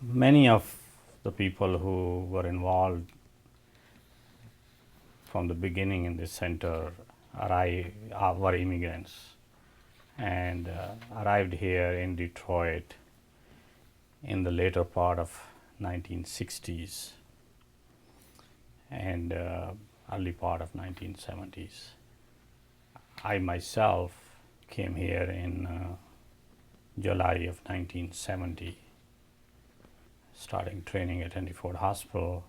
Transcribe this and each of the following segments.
Many of the people who were involved from the beginning in this center were immigrants and arrived here in Detroit in the later part of 1960s and early part of 1970s. I myself came here in July of 1970, starting training at Henry Ford Hospital.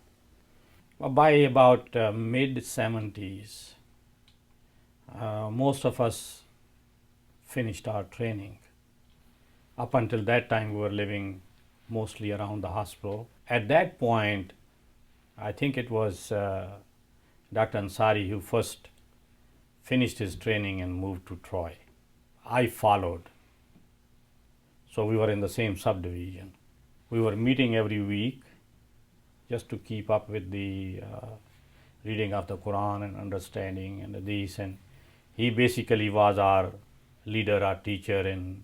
By about mid-70s, most of us finished our training. Up until that time, we were living mostly around the hospital. At that point, I think it was Dr. Ansari who first finished his training and moved to Troy. I followed. So we were in the same subdivision. We were meeting every week just to keep up with the reading of the Quran and understanding and this. And he basically was our leader, our teacher in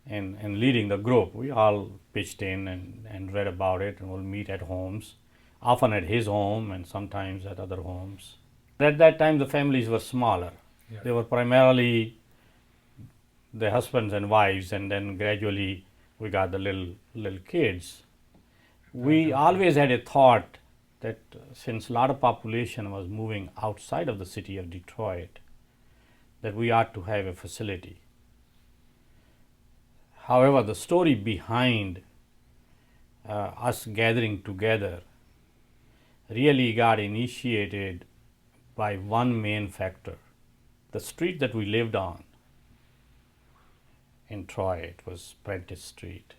leading the group. We all pitched in and read about it, and we'll meet at homes, often at his home and sometimes at other homes. At that time, the families were smaller. Yeah. They were primarily the husbands and wives, and then gradually we got the little kids. We always had a thought that since a lot of population was moving outside of the city of Detroit, that we ought to have a facility. However, the story behind us gathering together really got initiated by one main factor. The street that we lived on in Troy, it was Prentice Street.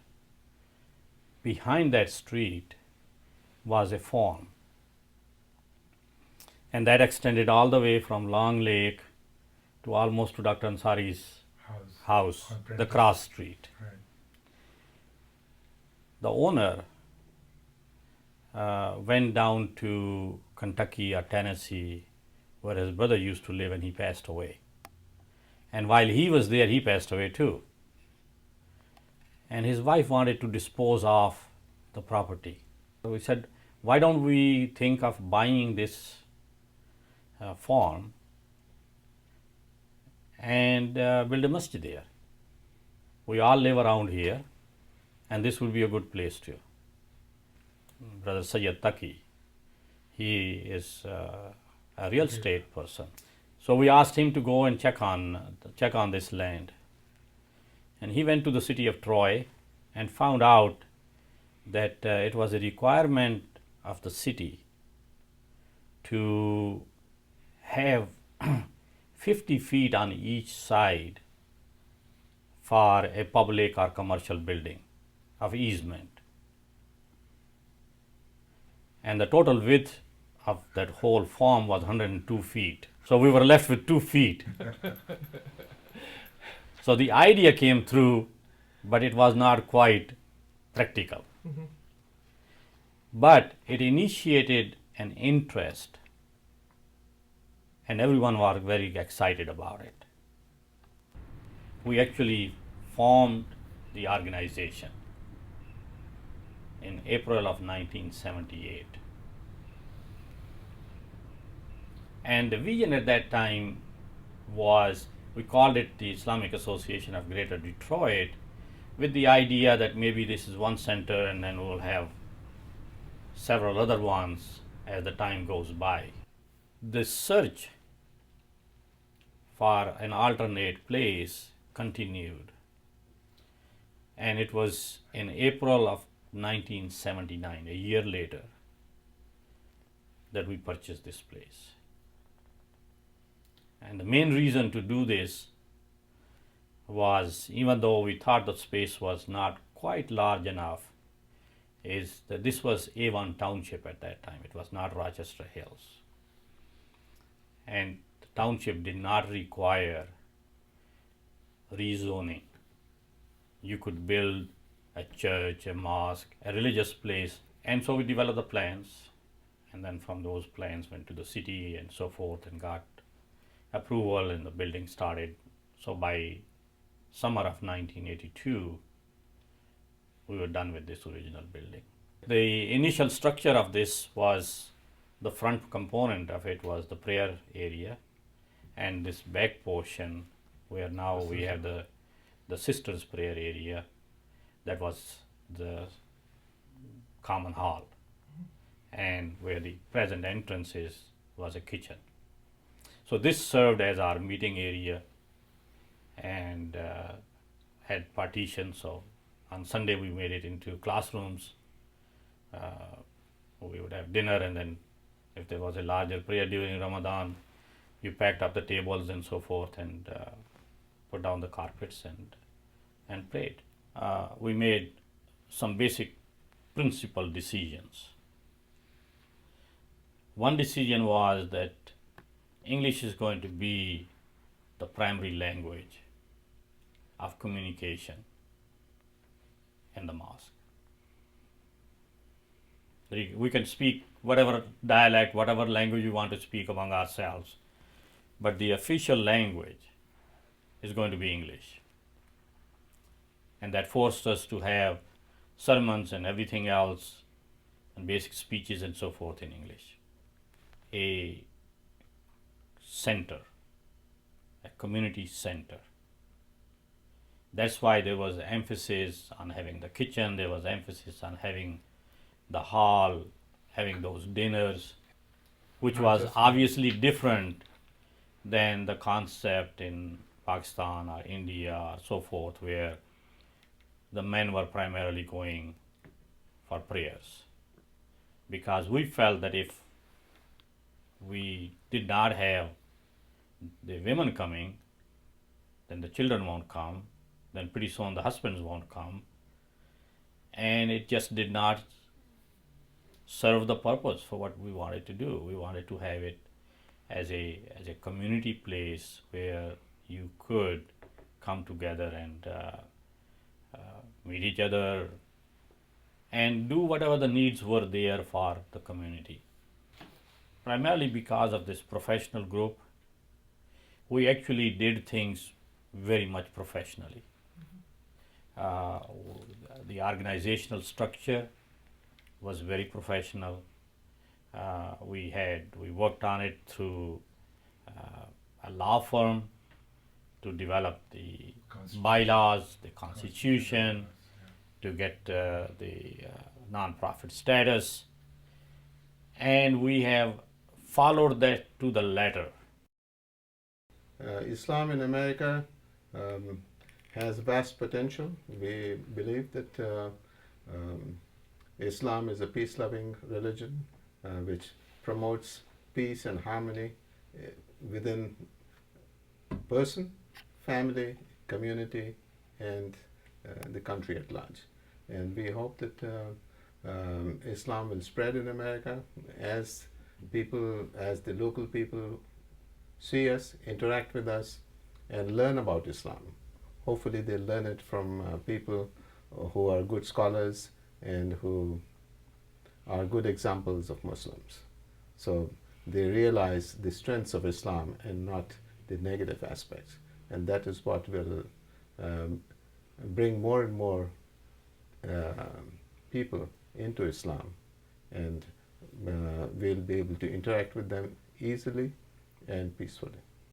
Behind that street was a farm, and that extended all the way from Long Lake to almost to Dr. Ansari's house, the cross street. Right. The owner went down to Kentucky or Tennessee, where his brother used to live, and he passed away. And while he was there, he passed away too. And his wife wanted to dispose of the property. So we said, why don't we think of buying this farm and build a masjid there? We all live around here, and this will be a good place to. Brother Sayyid Taki, he is a real estate person. So we asked him to go and check on this land. And he went to the city of Troy and found out that it was a requirement of the city to have 50 feet on each side for a public or commercial building of easement. And the total width of that whole farm was 102 feet. So we were left with 2 feet. So the idea came through, but it was not quite practical. Mm-hmm. But it initiated an interest, and everyone was very excited about it. We actually formed the organization in April of 1978. And the vision at that time was, we called it the Islamic Association of Greater Detroit, with the idea that maybe this is one center and then we'll have several other ones as the time goes by. The search for an alternate place continued, and it was in April of 1979, a year later, that we purchased this place. And the main reason to do this was, even though we thought the space was not quite large enough, is that this was Avon Township at that time. It was not Rochester Hills. And the township did not require rezoning. You could build a church, a mosque, a religious place. And so we developed the plans, and then from those plans went to the city and so forth and got approval, and the building started. So by summer of 1982, we were done with this original building. The initial structure of this was, the front component of it was the prayer area, and this back portion where now we have the sisters prayer area, that was the common hall, and where the present entrance is was a kitchen. So this served as our meeting area and had partitions. So on Sunday we made it into classrooms. We would have dinner, and then if there was a larger prayer during Ramadan, you packed up the tables and so forth, and put down the carpets and prayed. We made some basic principal decisions. One decision was that English is going to be the primary language of communication in the mosque. We can speak whatever dialect, whatever language we want to speak among ourselves, but the official language is going to be English. And that forced us to have sermons and everything else and basic speeches and so forth in English. A center, a community center. That's why there was emphasis on having the kitchen, there was emphasis on having the hall, having those dinners, which was obviously different than the concept in Pakistan or India or so forth, where the men were primarily going for prayers. Because we felt that if we did not have the women coming, then the children won't come, then pretty soon the husbands won't come, and it just did not serve the purpose for what we wanted to do. We wanted to have it as a community place where you could come together and meet each other and do whatever the needs were there for the community. Primarily because of this professional group, we actually did things very much professionally. The organizational structure was very professional. We worked on it through a law firm to develop the bylaws, the constitution, to get the non-profit status, and we have followed that to the letter. Islam in America has vast potential. We believe that Islam is a peace-loving religion which promotes peace and harmony within person, family, community, and the country at large. And we hope that Islam will spread in America as the local people see us, interact with us, and learn about Islam. Hopefully they'll learn it from people who are good scholars and who are good examples of Muslims. So they realize the strengths of Islam and not the negative aspects. And that is what will bring more and more people into Islam, and we'll be able to interact with them easily and peacefully.